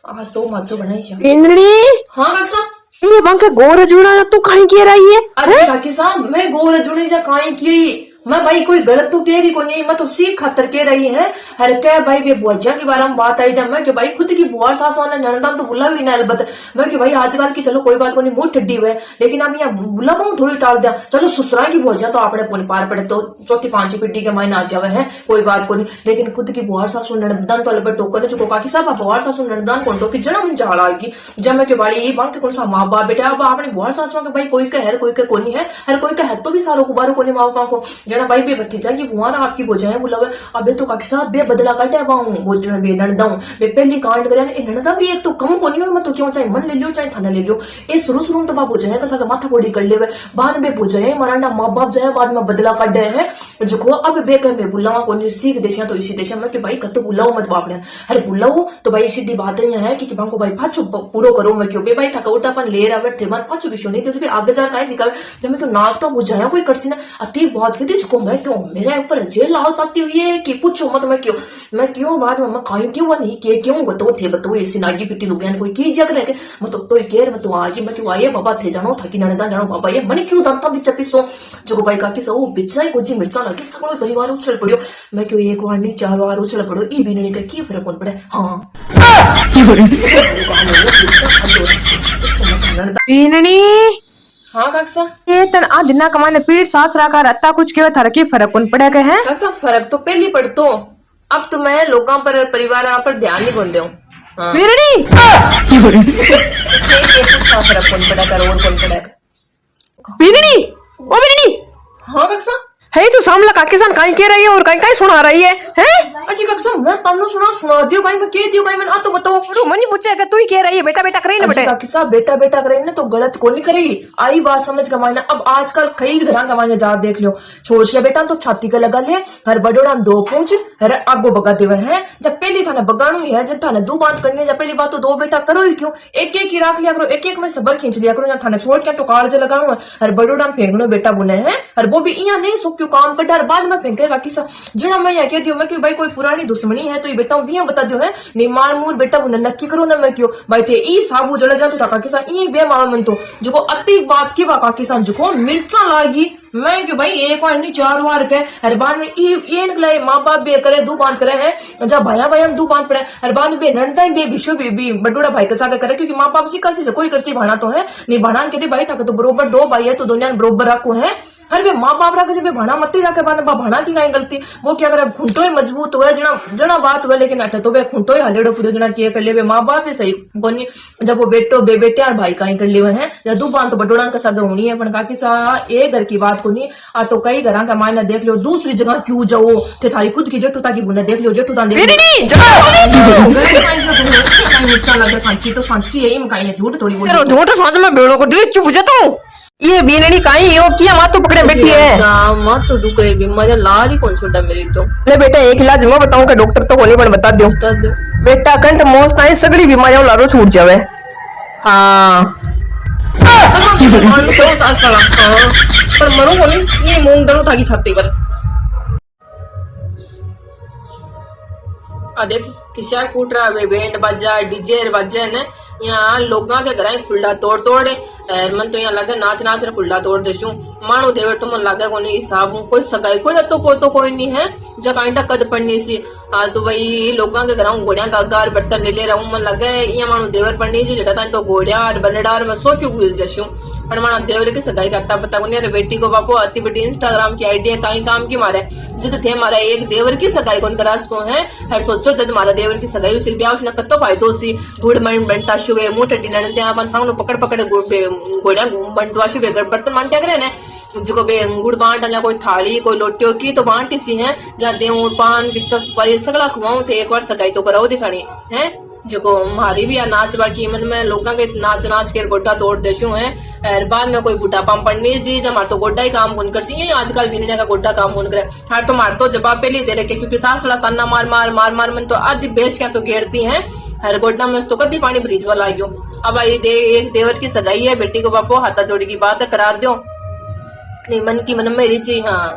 आज तो माचो बनाई छे इंद्रनी। हाँ काकी साहब ये बंके गोर जुड़ा तू कहीं के रही है? अरे काकी साहब मैं गोर जुड़ी जा काई की मैं भाई कोई गलत तो कह रही को नहीं, मैं तो सीख खातर कह रही है। हर क्या भाई ये बुआ के बारे में बात आई जब मैं कि भाई खुद की बुआ सास वाला ननदान तो बुला भी ना अलबत मैं कि भाई आजकल की चलो कोई बात को नहीं मुंह ठड्डी हुए, लेकिन अब यहाँ बुला पाऊं थोड़ी टाल दिया। चलो ससुरा की बुआ तो आपने पुन पार पड़े तो चौथी पांचवी पीढ़ी के मायने आ जावे है कोई बात को नहीं, लेकिन खुद की बुआ सासू ननदान तो अलबत टोकर चुको काकी साहब बुआ सासू ननदान कौन टोकी जना मन झाड़ा की जब मैं कि भाई बंक कौन सा माँ बाप बेटा अब आपने बुआ सासू के भाई कोई कह कोई के कोनी है हर कोई कह तो भी सारो कुबारो कोनी माँ बाप को जना भाई बे भतीजा की बुआरा आपकी बोझाएं बुलावे अबे तो काकी साहब बे बदला काटे वाऊं बोझ में बे नणदा बे पहली कांड करे ए नणदा भी एक तो कम कोनी हो मत तो क्यों चाहे मन ले लियो चाहे थाना ले लियो ए शुरू तो बाबू जाए कसा का माथा पोड़ी कर लेवे बाद में बोझाएं मरांडा मां बाप जाए बाद में बदला काटे है जो अब बे कह में बुलावा कोनी सीख देशा तो इसी देशा में कि भाई कत बुलाओ मत बापने अरे बुलाओ तो भाई सीधी बात है कि बांको भाई फाचो पूरो करो मैं क्यों बे भाई थका उठापन ले रहा बैठे मन फाचो विषय नहीं तो आगे जा काई दिखावे जब मैं क्यों नाक तो बुझाया कोई करसी ना अति बहुत कहती जो मैं क्यों मेरे ऊपर जेल लाल पाती हुई है कि पूछो मत मैं क्यों बाद में खाई क्यों नहीं के क्यों बताओ ऐसी नागी पिट्टी लुगिया कोई की जग रह के मैं तो केर मैं तो आगे मैं क्यों आइए बाबा थे जानो था कि नणदा जानो बाबा ये मन क्यों दांता बिचा पिसो जो भाई काकी सब बिचाई कुछ मिर्चा लगे सगड़ो परिवार उछल पड़ियो मैं क्यों एक बार नहीं 4 बार उछल पड़ो ई भी नहीं का की फर्क कौन पड़े हाँ इंद्रनी। हाँ काकी साहब ये तन आ दिना कमाने पीठ सास रखा रहता कुछ के थारा के फर्क कौन पड़े के हैं? काकी साहब फर्क तो पहली पड़तो अब तो मैं लोगों पर परिवार पर ध्यान नहीं बोलते हूँ इंद्रनी। फर्क कौन पड़ा कर और कौन पड़ा इंद्रनी ओ इंद्रनी। हाँ काकी साहब है तू सामला काके सान काई कह रही है और काई काई सुना रही है हैं? अच्छी काकी साहब मैं तन्नो सुना दियो भाई मैं कह दियो भाई मैं आ तो बताओ तो मनी पूछे कि तू ही कह रही है बेटा बेटा करे ना बेटे काकी साहब बेटा बेटा करे ना तो गलत को नहीं करेगी आई बात समझ का मायना अब आजकल कई घर का मायने जा देख लो छोड़ के बेटा तो छाती का लगा ले हर बडोड़ा 2 पूंछ हर आगो बगाते हुए हैं जब पहली थाना बगाणु है जब थाना 2 बात करनी है जब पहली बात तो 2 बेटा करो ही क्यों एक ही राख लिया करो एक में सबर खींच लिया करो थाना छोड़ के तो काल लगाणु है हर बडोड़ा फेंकनो बेटा बुने है हर वो भी इया नहीं सो क्यों काम कर बाद में फेंकेगा किसा जना मैं यहाँ कह दियो मैं कि भाई कोई पुरानी दुश्मनी है तो ये बेटा भी बता दियो है नहीं मार मूर बेटा वो नक्की करो ना मैं क्यों भाई थे ई साबू जड़ जा तो काकी सा ई बे मार मन तो जो अति बात की बा काकी सा जो मिर्चा लागी मैं क्यों भाई एक बार नहीं 4 बार के हर बार में ये निकला माँ बाप बे करे 2 बात करे है जब भाया भाई हम 2 बात पड़े हर बार में बे नड़ता बे विश्व भी बटोड़ा भाई के साथ करे क्योंकि माँ बाप सी कासी से कोई करसी भाना तो है नहीं भाना कहते भाई था तो बरोबर 2 भाई है तो दुनिया में बरोबर रखो है हर बे माँ बाप रखे जब भाना मत रखे बाद भाना की कहीं गलती वो क्या करे खुंटो ही मजबूत हुआ जना बात हुआ लेकिन अठ तो बे खुंटो ही हलेड़ो पुड़ो जना किए कर ले माँ बाप ही सही कोनी जब वो बेटो बे बेटे और भाई कहीं कर लिए हैं या 2 बात तो बटोड़ा का सगा होनी है पर काकी सा एक घर की बात को नहीं आ तो कई घर का मायना देख लो दूसरी जगह क्यों जाओ थे थारी खुद की जट्टू ताकि बुने देख लो जट्टू ता देख लगे सांची तो सांची यही मकाई है झूठ थोड़ी बोल झूठ सांच में बेड़ो को दिल चुप जाता हूं ये बीननी काई हो किया मां तो पकड़े बैठी है मां तो दुखे बीमारी लारी कौन छोड़ा मेरी तो ले बेटा एक इलाज मैं बताऊं कि डॉक्टर तो कोनी पण बता दो बेटा कंठ मोस ताई सगड़ी बीमारियां लारो छूट जावे हां पर मरो कोनी ये मूंग दरो थाकी छाती पर आ देख किसा कूट रहा है बैंड बाजा डीजे बाजा ने यहाँ लोगों के घर खुल्ला तोड़ मन तो यहाँ लगे नाच रे खुल्ला तोड़ देशू मानो देवे तो मन लगे कोई हिसाब कोई सगाई कोई कोई नहीं है जब कांटा कद पड़नी सी हाँ तो भाई लोगों के घर घोड़िया का गार बर्तन ले ले रहूं मन लगे ये मानो देवर पड़नी जी जटा तो घोड़िया और बलडार में सो क्यों भूल जशू पर माना देवर की सगाई करता पता को नहीं अरे बेटी को बापो अति बड़ी इंस्टाग्राम की आईडिया कहीं काम की मारे जित थे हमारा एक देवर की सगाई कौन करास को है हर सोचो जब हमारा देवर की सगाई सिर्फ ब्याह उसने कत्तो फायदो सी गुड़ मन बनता शुवे मुंह टट्टी ननते अपन सांग पकड़ पकड़ घोड़िया बंटवा शुवे बर्तन मांटे करे ने जो बे गुड़ बांट या कोई थाली कोई लोटियो की तो बांटी सी है जहाँ देव पान पिक्चर सुपारी सगड़ा खुआऊ थे एक बार सगाई तो कराओ दिखानी है जो हमारी भी नाच बाकी मन में लोगों के नाच के गोड्डा तोड़ देशू है बाद में कोई बुढ़ापा पड़नी जी जब मार तो गोड्डा ही काम कौन कर सी आजकल भी का गोड्डा काम कौन करे हर तो मार तो जवाब पहले दे रखे क्योंकि सासड़ा तन्ना मार मार मार मार मन तो आधी बेच क्या तो घेरती है हर गोड्डा में तो कदी पानी ब्रिज वाला गयो अब आई एक देवर की सगाई है बेटी को बापो हाथा जोड़ी की बात करा दो नहीं मन की मन में रिची हाँ